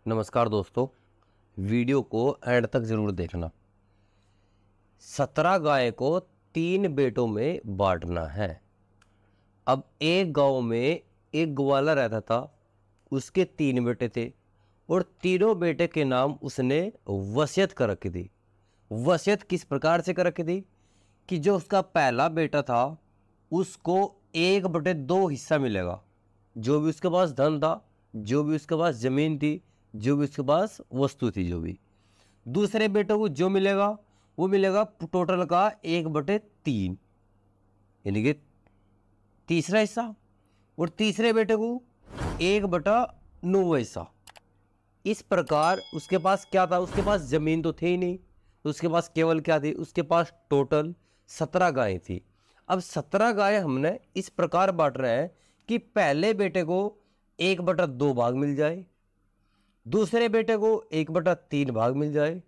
नमस्कार दोस्तों, वीडियो को एंड तक जरूर देखना। 17 गाय को 3 बेटों में बांटना है। अब एक गांव में एक ग्वाला रहता था, उसके 3 बेटे थे और तीनों बेटे के नाम उसने वसीयत कर रखी थी। वसीयत किस प्रकार से कर रखी थी कि जो उसका पहला बेटा था उसको 1/2 हिस्सा मिलेगा। जो भी उसके पास धन था, जो भी उसके पास जमीन थी, जो भी उसके पास वस्तु थी, जो भी दूसरे बेटे को जो मिलेगा वो मिलेगा टोटल का 1/3, यानी कि तीसरा हिस्सा। और तीसरे बेटे को 1/9 हिस्सा। इस प्रकार उसके पास क्या था, उसके पास जमीन तो थी ही नहीं, तो उसके पास केवल क्या थी, उसके पास टोटल 17 गायें थी। अब 17 गायें हमने इस प्रकार बांट रहे हैं कि पहले बेटे को 1/2 भाग मिल जाए, दूसरे बेटे को 1/3 भाग मिल जाए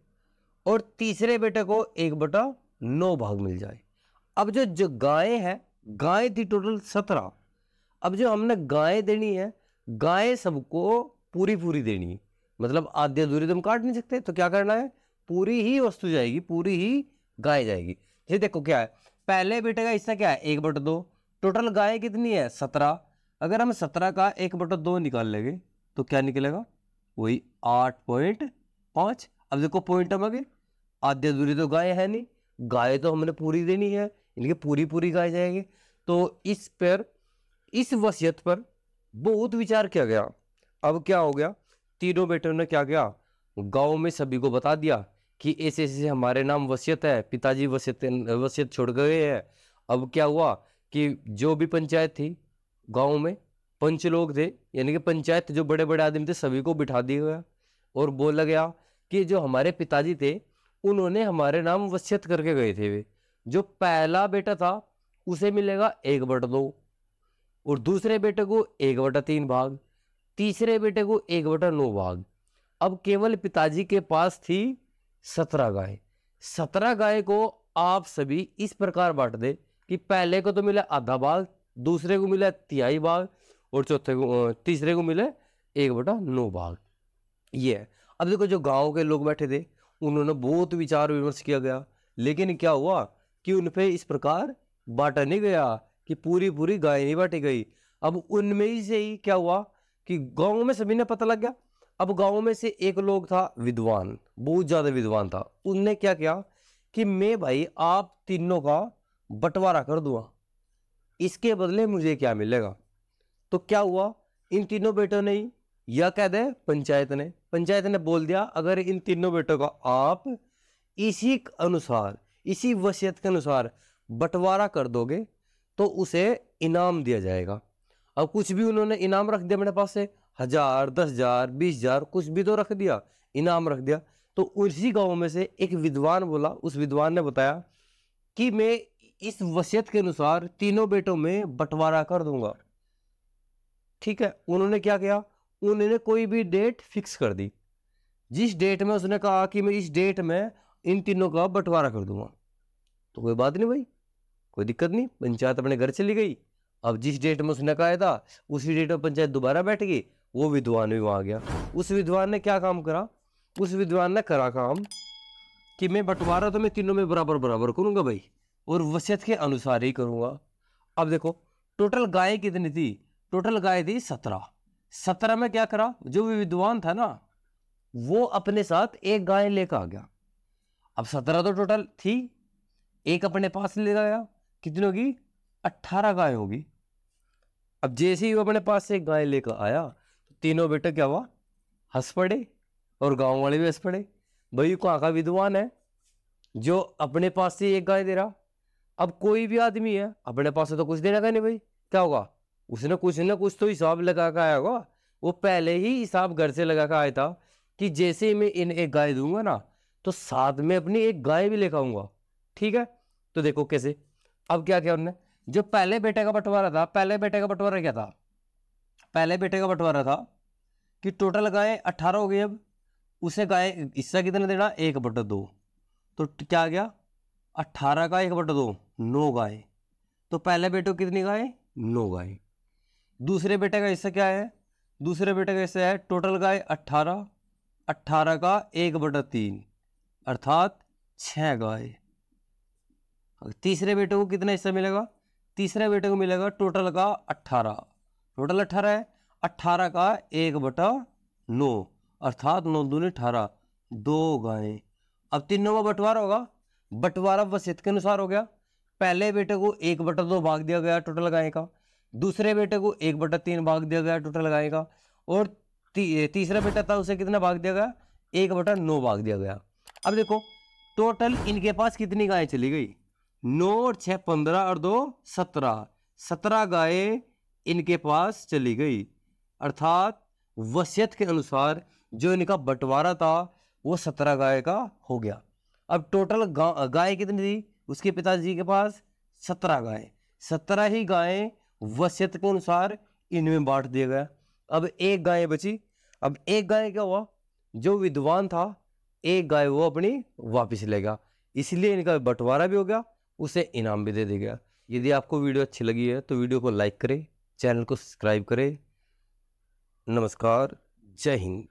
और तीसरे बेटे को 1/9 भाग मिल जाए। अब जो गायें हैं, गायें थी टोटल 17। अब जो हमने गायें देनी है, गायें सबको पूरी पूरी देनी है, मतलब आधी अधूरी तो हम काट नहीं सकते। तो क्या करना है, पूरी ही वस्तु जाएगी, पूरी ही गाय जाएगी। ये देखो क्या है, पहले बेटे का हिस्सा क्या है, 1/2। टोटल गाय कितनी है, 17। अगर हम 17 का 1/2 निकाल लेंगे तो क्या निकलेगा, वही 8.5। अब देखो पॉइंट हम आगे, आधी अधूरी तो गाय है नहीं, गाय तो हमने पूरी देनी है, इनकी पूरी पूरी गाय जाएगी। तो इस वसीयत पर बहुत विचार किया गया। अब क्या हो गया, तीनों बेटों ने क्या किया, गांव में सभी को बता दिया कि ऐसे ऐसे हमारे नाम वसीयत है, पिताजी वसीयत छोड़ गए हैं। अब क्या हुआ कि जो भी पंचायत थी गांव में, पंच लोग थे, यानी कि पंचायत जो बड़े बड़े आदमी थे, सभी को बिठा दिया गया और बोला गया कि जो हमारे पिताजी थे उन्होंने हमारे नाम वसीयत करके गए थे। वे जो पहला बेटा था उसे मिलेगा 1/2 और दूसरे बेटे को 1/3 भाग, तीसरे बेटे को 1/9 भाग। अब केवल पिताजी के पास थी 17 गाय। 17 गाय को आप सभी इस प्रकार बांट दे कि पहले को तो मिला आधा भाग, दूसरे को मिला 1/3 भाग और तीसरे को मिले 1/9 भाग। ये है। अब देखो जो गांव के लोग बैठे थे उन्होंने बहुत विचार विमर्श किया गया, लेकिन क्या हुआ कि उन पे इस प्रकार बांटा नहीं गया कि पूरी पूरी गाय नहीं बांटी गई। अब उनमें ही से ही क्या हुआ कि गांव में सभी ने पता लग गया। अब गांव में से एक लोग था विद्वान, बहुत ज्यादा विद्वान था। उनने क्या किया कि मैं भाई आप तीनों का बंटवारा कर दूंगा, इसके बदले मुझे क्या मिलेगा। तो क्या हुआ, इन तीनों बेटों ने ही, या कह दे पंचायत ने बोल दिया अगर इन तीनों बेटों का आप इसी अनुसार, इसी वसीयत के अनुसार बंटवारा कर दोगे तो उसे इनाम दिया जाएगा। अब कुछ भी उन्होंने इनाम रख दिया अपने पास से, 1000, 10,000, 20,000, कुछ भी तो रख दिया, इनाम रख दिया। तो उसी गांव में से एक विद्वान बोला, उस विद्वान ने बताया कि मैं इस वसीयत के अनुसार तीनों बेटों में बंटवारा कर दूंगा। ठीक है, उन्होंने क्या किया, उन्होंने कोई भी डेट फिक्स कर दी। जिस डेट में उसने कहा कि मैं इस डेट में इन तीनों का बंटवारा कर दूंगा, तो कोई बात नहीं भाई, कोई दिक्कत नहीं, पंचायत अपने घर चली गई। अब जिस डेट में उसने कहा था उसी डेट में पंचायत दोबारा बैठ गई, वो विद्वान भी वहां गया। उस विद्वान ने क्या काम करा, उस विद्वान ने करा काम कि मैं बंटवारा तो मैं तीनों में बराबर बराबर करूंगा भाई, और वसीयत के अनुसार ही करूंगा। अब देखो टोटल गाय कितनी थी, टोटल गाय थी 17। 17 में क्या करा, जो भी विद्वान था ना वो अपने साथ एक गाय लेकर आ गया। अब 17 तो टोटल थी, एक अपने पास ले गया, कितनी होगी, 18 गाय होगी। अब जैसे ही वो अपने पास से एक गाय लेकर आया तो तीनों बेटे क्या हुआ, हंस पड़े और गांव वाले भी हंस पड़े। भाई कहाँ का विद्वान है जो अपने पास से एक गाय दे रहा। अब कोई भी आदमी है अपने पास से तो कुछ देना का नहीं भाई, क्या होगा, उसने कुछ ना कुछ तो हिसाब लगा कर आया होगा। वो पहले ही हिसाब घर से लगा कर आया था कि जैसे ही मैं इन एक गाय दूंगा ना तो साथ में अपनी एक गाय भी लेकर आऊंगा। ठीक है, तो देखो कैसे। अब क्या किया उन्होंने, जो पहले बेटे का बंटवारा था, पहले बेटे का बंटवारा क्या था, पहले बेटे का बंटवारा था कि टोटल गाय 18 हो गई। अब उसे गाय हिस्सा कितना देना, 1/2। तो क्या आ गया, 18 का 1/2, 9 गाय। तो पहले बेटे को कितनी गाय, 9 गाय। दूसरे बेटे का हिस्सा क्या है, दूसरे बेटे का हिस्सा है टोटल गाय 18 18 का 1/3 अर्थात 6 गाय। तीसरे बेटे को कितना हिस्सा मिलेगा? तीसरे बेटे को मिलेगा टोटल का 18, टोटल 18 है, 18 का 1/9 अर्थात 9 दूनी 18, 2 गायें। अब तीनों में बंटवारा होगा, बंटवारा वसीयत के अनुसार हो गया। पहले बेटे को 1/2 भाग दिया गया टोटल गाय का, दूसरे बेटे को 1/3 भाग दिया गया टोटल गाय का, और तीसरा बेटा था उसे कितना भाग दिया गया? 1/9 भाग दिया गया। अब देखो टोटल इनके पास कितनी गायें चली गई? 9 और 6 15 और 2 17, 17 गायें इनके पास चली गई। अर्थात वसीयत के अनुसार जो इनका बंटवारा था वो 17 गाय का हो गया। अब टोटल गाय कितनी थी उसके पिताजी के पास? 17 गाय, 17 ही गायें वसीयत के अनुसार इनमें बांट दिया गया। अब एक गाय बची। अब एक गाय क्या हुआ? जो विद्वान था एक गाय वो अपनी वापस लेगा, इसलिए इनका बंटवारा भी हो गया, उसे इनाम भी दे दिया गया। यदि आपको वीडियो अच्छी लगी है तो वीडियो को लाइक करें, चैनल को सब्सक्राइब करें। नमस्कार, जय हिंद।